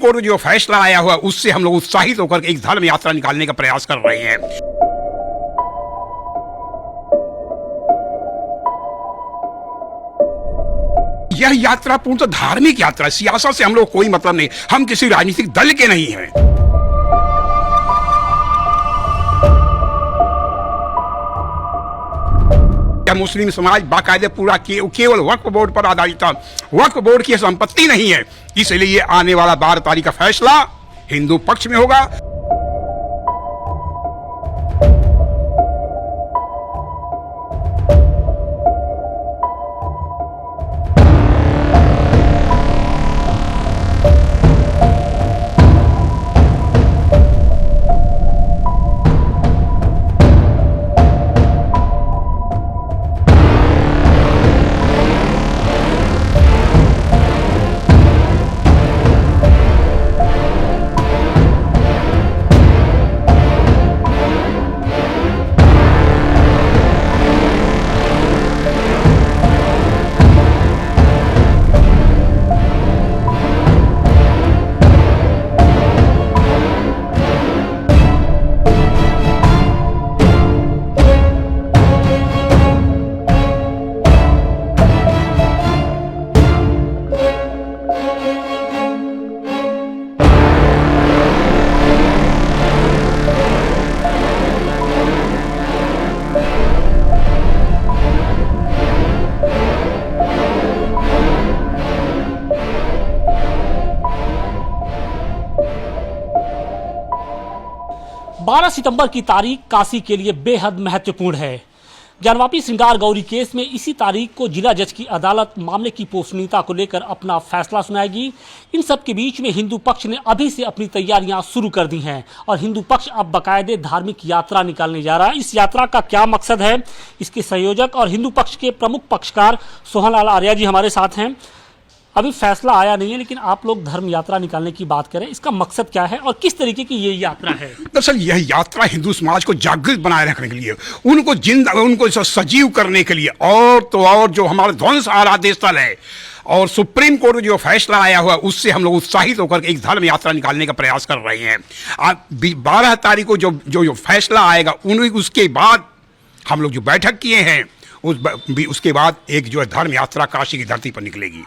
Court में जो फैसला आया हुआ उससे हम लोग उत्साहित होकर एक धर्म यात्रा निकालने का प्रयास कर रहे हैं। यह यात्रा पूर्णतः धार्मिक यात्रा है। सियासत से हम लोग कोई मतलब नहीं, हम किसी राजनीतिक दल के नहीं हैं। मुस्लिम समाज बाकायदे पूरा केवल वक्फ बोर्ड पर आधारित था। वक्फ बोर्ड की संपत्ति नहीं है, इसलिए आने वाला 12 तारीख का फैसला हिंदू पक्ष में होगा। बारह सितंबर की तारीख काशी के लिए बेहद महत्वपूर्ण है। ज्ञानवापी श्रृंगार गौरी केस में इसी तारीख को जिला जज की अदालत मामले की पोषणीयता को लेकर अपना फैसला सुनाएगी। इन सब के बीच में हिंदू पक्ष ने अभी से अपनी तैयारियां शुरू कर दी हैं और हिंदू पक्ष अब बाकायदे धार्मिक यात्रा निकालने जा रहा है। इस यात्रा का क्या मकसद है, इसके संयोजक और हिंदू पक्ष के प्रमुख पक्षकार सोहनलाल आर्या जी हमारे साथ हैं। अभी फैसला आया नहीं है, लेकिन आप लोग धर्म यात्रा निकालने की बात करें, इसका मकसद क्या है और किस तरीके की ये यात्रा है? दरअसल यह यात्रा हिंदू समाज को जागृत बनाए रखने के लिए, उनको सजीव करने के लिए, और तो और जो हमारा ध्वंस आराध्य स्थल है और सुप्रीम कोर्ट में जो फैसला आया हुआ उससे हम लोग उत्साहित होकर एक धर्म यात्रा निकालने का प्रयास कर रहे हैं। 12 तारीख को जो फैसला आएगा उसके बाद हम लोग जो बैठक किए हैं उसके बाद एक जो है धर्म यात्रा काशी की धरती पर निकलेगी।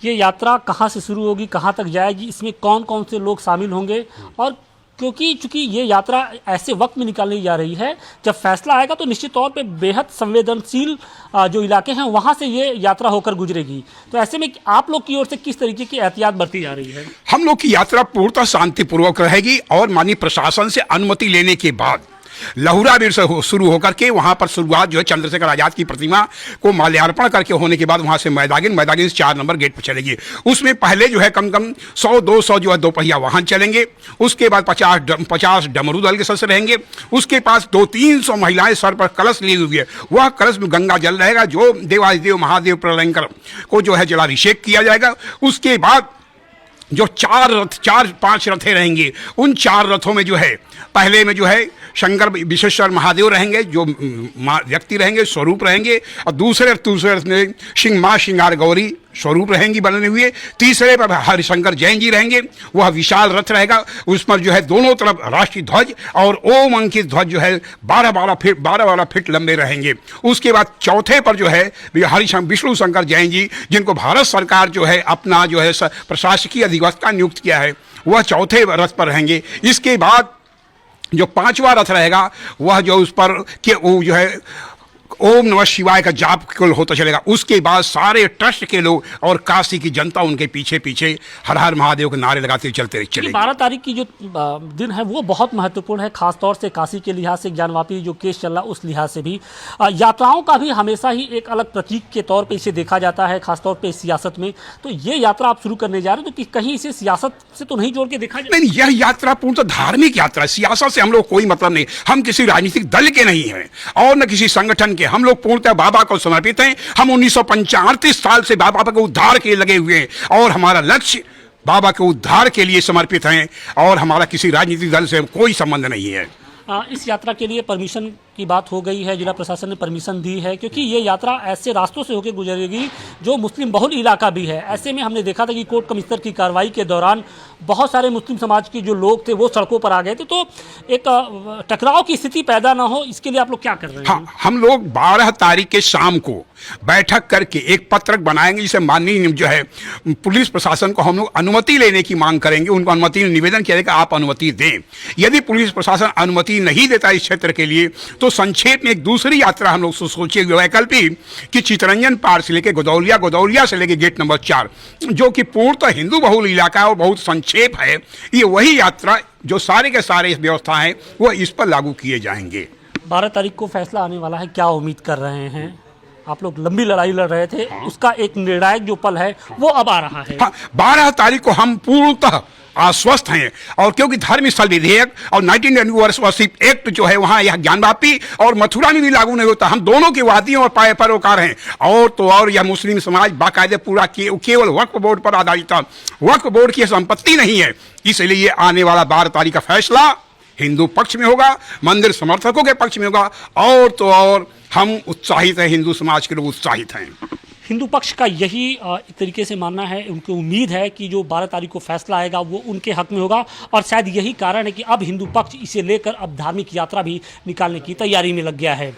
ये यात्रा कहाँ से शुरू होगी, कहाँ तक जाएगी, इसमें कौन कौन से लोग शामिल होंगे? और क्योंकि चूंकि ये यात्रा ऐसे वक्त में निकालने जा रही है जब फैसला आएगा तो निश्चित तौर पे बेहद संवेदनशील जो इलाके हैं वहाँ से ये यात्रा होकर गुजरेगी, तो ऐसे में आप लोग की ओर से किस तरीके की एहतियात बरती जा रही है? हम लोग की यात्रा पूर्णतः शांतिपूर्वक रहेगी और माननीय प्रशासन से अनुमति लेने के बाद लहुरावीर से शुरू होकर के वहां पर शुरुआत जो है चंद्रशेखर आजाद की प्रतिमा को माल्यार्पण करके होने के बाद वहां से मैदागिन 4 नंबर गेट पर चलेगी। उसमें पहले जो है कम 100-200 जो है दोपहिया वाहन चलेंगे। उसके बाद 50 डमरू दल के सदस्य रहेंगे। उसके पास 200-300 महिलाएं सर पर कलश ली हुई है। वह कलश में गंगा जल रहेगा जो देवाधिदेव महादेव प्रलयंकर को जो है जलाभिषेक किया जाएगा। उसके बाद जो 4-5 रथें रहेंगे, उन 4 रथों में जो है पहले में जो है शंकर विश्वेश्वर महादेव रहेंगे जो व्यक्ति रहेंगे, स्वरूप रहेंगे, और दूसरे रथ में माँ श्रृंगार गौरी स्वरूप रहेंगी बने हुए। तीसरे पर हरिशंकर जैन जी रहेंगे, वह विशाल रथ रहेगा। उस पर जो है दोनों तरफ राष्ट्रीय ध्वज और ओम अंकित ध्वज जो है 12 फीट लंबे रहेंगे। उसके बाद चौथे पर जो है विष्णु शंकर जैन जी, जिनको भारत सरकार जो है अपना जो है प्रशासकीय अधिवक्ता नियुक्त किया है, वह चौथे रथ पर रहेंगे। इसके बाद जो 5वां रथ रहेगा वह जो उस पर के वो जो है ओम नमः शिवाय का जाप कुल होता चलेगा। उसके बाद सारे ट्रस्ट के लोग और काशी की जनता उनके पीछे पीछे हर हर महादेव के नारे लगाते चलते चलेंगे। 12 तारीख की जो दिन है वो बहुत महत्वपूर्ण है, खासतौर से काशी के लिहाज से, ज्ञानवापी जो केस चल रहा उस लिहाज से भी। यात्राओं का भी हमेशा ही एक अलग प्रतीक के तौर पर इसे देखा जाता है, खासतौर पर सियासत में। तो ये यात्रा आप शुरू करने जा रहे हैं तो कहीं इसे सियासत से तो नहीं जोड़ के देखा जाए? नहीं, यह यात्रा पूर्णतः धार्मिक यात्रा है। सियासत से हम लोग कोई मतलब नहीं, हम किसी राजनीतिक दल के नहीं हैं और न किसी संगठन के। हम लोग पूर्णतः बाबा को समर्पित हैं। हम 1935 साल से बाबा के उद्धार के लिए लगे हुए हैं और हमारा लक्ष्य बाबा के उद्धार के लिए समर्पित हैं और हमारा किसी राजनीतिक दल से कोई संबंध नहीं है। इस यात्रा के लिए परमिशन की बात हो गई है, जिला प्रशासन ने परमिशन दी है, क्योंकि ये यात्रा ऐसे रास्तों से होकर गुजरेगी जो मुस्लिम बहुल इलाका भी है। ऐसे में हमने देखा था कि कोर्ट कमिश्नर की कार्रवाई के दौरान बहुत सारे मुस्लिम समाज के जो लोग थे वो सड़कों पर आ गए थे। तो एक टकराव की स्थिति पैदा ना हो, इसके लिए आप लोग क्या कर रहे हैं? हाँ, हम लोग 12 तारीख के शाम को बैठक करके एक पत्रक बनाएंगे, जिसे माननीय जो है पुलिस प्रशासन को हम लोग अनुमति लेने की मांग करेंगे। उनको अनुमति निवेदन किया जाएगा, आप अनुमति दें। यदि पुलिस प्रशासन अनुमति नहीं देता इस क्षेत्र के लिए, तो संक्षेप में एक दूसरी यात्रा हम लोग सोचे वैकल्पिक कि चितरंजन पार से लेकर गोदौलिया, गोदौलिया से लेकर गेट नंबर 4, जो कि पूर्णतः हिंदू बहुल इलाका है और बहुत संक्षेप है, ये वही यात्रा जो सारे के सारे व्यवस्था हैं वो इस पर लागू किए जाएंगे। 12 तारीख को फैसला आने वाला है, क्या उम्मीद कर रहे हैं? आप लोग लंबी लड़ाई लड़ रहे थे, उसका एक निर्णायक जो पल है वो अब आ रहा है। हाँ, 12 तारीख को हम पूर्णतः आश्वस्त हैं, और क्योंकि धर्म स्थल विधेयक और 1992 एक्ट जो है वहाँ यह ज्ञानवापी और मथुरा में भी लागू नहीं होता। हम दोनों के वादियों और पैरोकार हैं। और तो और यह मुस्लिम समाज बाकायदे पूरा केवल वक्फ बोर्ड पर आधारित था, वक्फ बोर्ड की संपत्ति नहीं है। इसलिए आने वाला 12 तारीख का फैसला हिंदू पक्ष में होगा, मंदिर समर्थकों के पक्ष में होगा। और तो और हम उत्साहित हैं, हिंदू समाज के लोग उत्साहित हैं। हिंदू पक्ष का यही एक तरीके से मानना है, उनकी उम्मीद है कि जो 12 तारीख को फैसला आएगा वो उनके हक में होगा, और शायद यही कारण है कि अब हिंदू पक्ष इसे लेकर अब धार्मिक यात्रा भी निकालने की तैयारी में लग गया है।